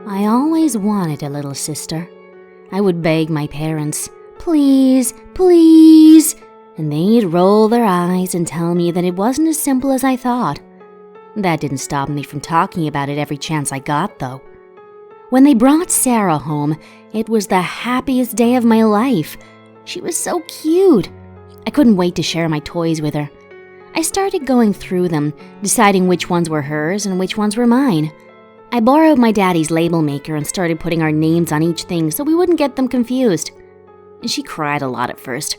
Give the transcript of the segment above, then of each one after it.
I always wanted a little sister. I would beg my parents, "Please, please," and they'd roll their eyes and tell me that it wasn't as simple as I thought. That didn't stop me from talking about it every chance I got, though. When they brought Sarah home, it was the happiest day of my life. She was so cute. I couldn't wait to share my toys with her. I started going through them, deciding which ones were hers and which ones were mine. I borrowed my daddy's label maker and started putting our names on each thing so we wouldn't get them confused. She cried a lot at first.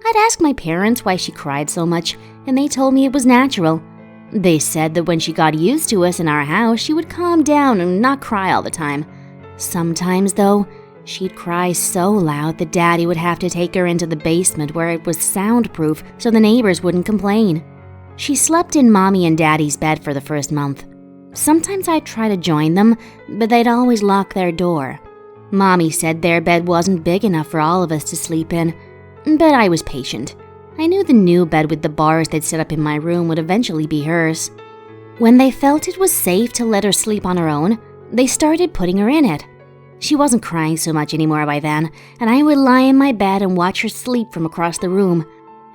I'd asked my parents why she cried so much, and they told me it was natural. They said that when she got used to us in our house, she would calm down and not cry all the time. Sometimes, though, she'd cry so loud that Daddy would have to take her into the basement where it was soundproof so the neighbors wouldn't complain. She slept in Mommy and Daddy's bed for the first month. Sometimes I'd try to join them, but they'd always lock their door. Mommy said their bed wasn't big enough for all of us to sleep in, but I was patient. I knew the new bed with the bars they'd set up in my room would eventually be hers. When they felt it was safe to let her sleep on her own, they started putting her in it. She wasn't crying so much anymore by then, and I would lie in my bed and watch her sleep from across the room.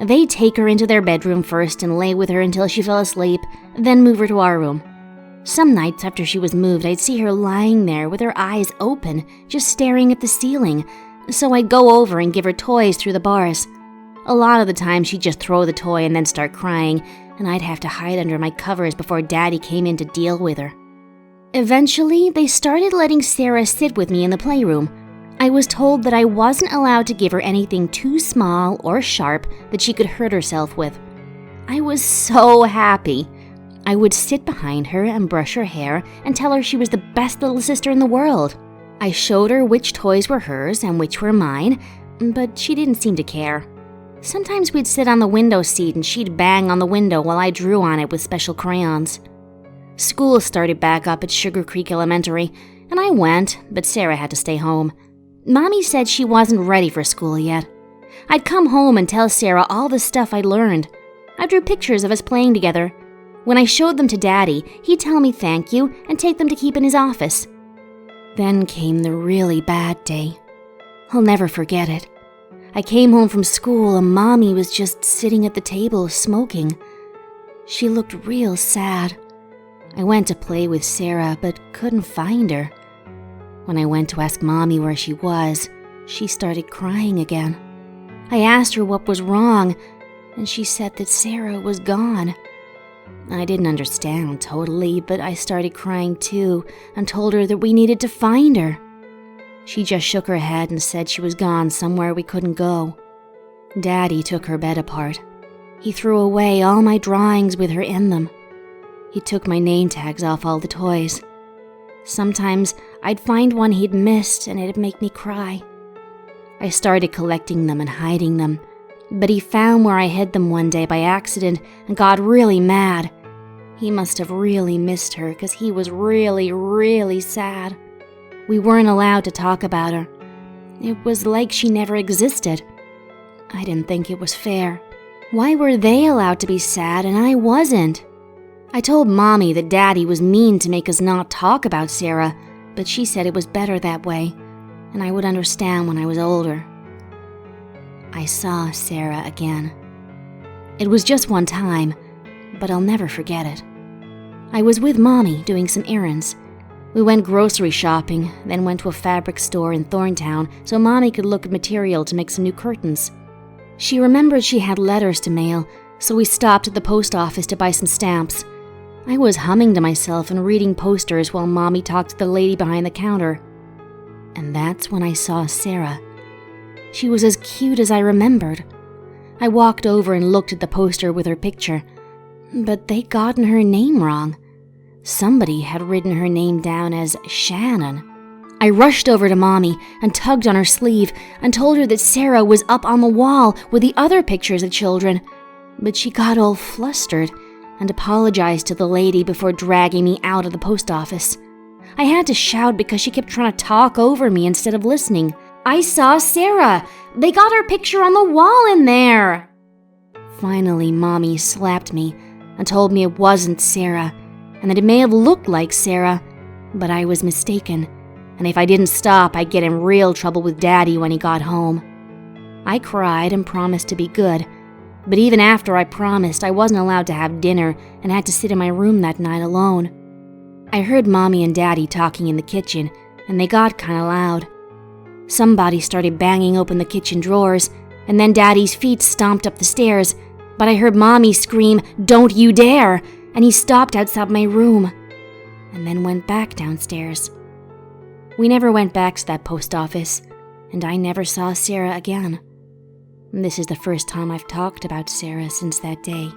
They'd take her into their bedroom first and lay with her until she fell asleep, then move her to our room. Some nights after she was moved, I'd see her lying there with her eyes open, just staring at the ceiling, so I'd go over and give her toys through the bars. A lot of the time, she'd just throw the toy and then start crying, and I'd have to hide under my covers before Daddy came in to deal with her. Eventually, they started letting Sarah sit with me in the playroom. I was told that I wasn't allowed to give her anything too small or sharp that she could hurt herself with. I was so happy. I would sit behind her and brush her hair and tell her she was the best little sister in the world. I showed her which toys were hers and which were mine, but she didn't seem to care. Sometimes we'd sit on the window seat and she'd bang on the window while I drew on it with special crayons. School started back up at Sugar Creek Elementary, and I went, but Sarah had to stay home. Mommy said she wasn't ready for school yet. I'd come home and tell Sarah all the stuff I'd learned. I drew pictures of us playing together. When I showed them to Daddy, he'd tell me thank you and take them to keep in his office. Then came the really bad day. I'll never forget it. I came home from school and Mommy was just sitting at the table smoking. She looked real sad. I went to play with Sarah but couldn't find her. When I went to ask Mommy where she was, she started crying again. I asked her what was wrong, and she said that Sarah was gone. I didn't understand totally, but I started crying too and told her that we needed to find her. She just shook her head and said she was gone somewhere we couldn't go. Daddy took her bed apart. He threw away all my drawings with her in them. He took my name tags off all the toys. Sometimes I'd find one he'd missed and it'd make me cry. I started collecting them and hiding them, but he found where I hid them one day by accident and got really mad. He must have really missed her because he was really, really sad. We weren't allowed to talk about her. It was like she never existed. I didn't think it was fair. Why were they allowed to be sad and I wasn't? I told Mommy that Daddy was mean to make us not talk about Sarah, but she said it was better that way, and I would understand when I was older. I saw Sarah again. It was just one time, but I'll never forget it. I was with Mommy doing some errands. We went grocery shopping, then went to a fabric store in Thorntown so Mommy could look at material to make some new curtains. She remembered she had letters to mail, so we stopped at the post office to buy some stamps. I was humming to myself and reading posters while Mommy talked to the lady behind the counter. And that's when I saw Sarah. She was as cute as I remembered. I walked over and looked at the poster with her picture, but they'd gotten her name wrong. Somebody had written her name down as Shannon. I rushed over to Mommy and tugged on her sleeve and told her that Sarah was up on the wall with the other pictures of children, but she got all flustered and apologized to the lady before dragging me out of the post office. I had to shout because she kept trying to talk over me instead of listening. I saw Sarah! They got her picture on the wall in there! Finally, Mommy slapped me and told me it wasn't Sarah, and that it may have looked like Sarah, but I was mistaken, and if I didn't stop, I'd get in real trouble with Daddy when he got home. I cried and promised to be good, but even after I promised, I wasn't allowed to have dinner and had to sit in my room that night alone. I heard Mommy and Daddy talking in the kitchen, and they got kinda loud. Somebody started banging open the kitchen drawers, and then Daddy's feet stomped up the stairs, but I heard Mommy scream, "Don't you dare!" and he stopped outside my room, and then went back downstairs. We never went back to that post office, and I never saw Sarah again. This is the first time I've talked about Sarah since that day.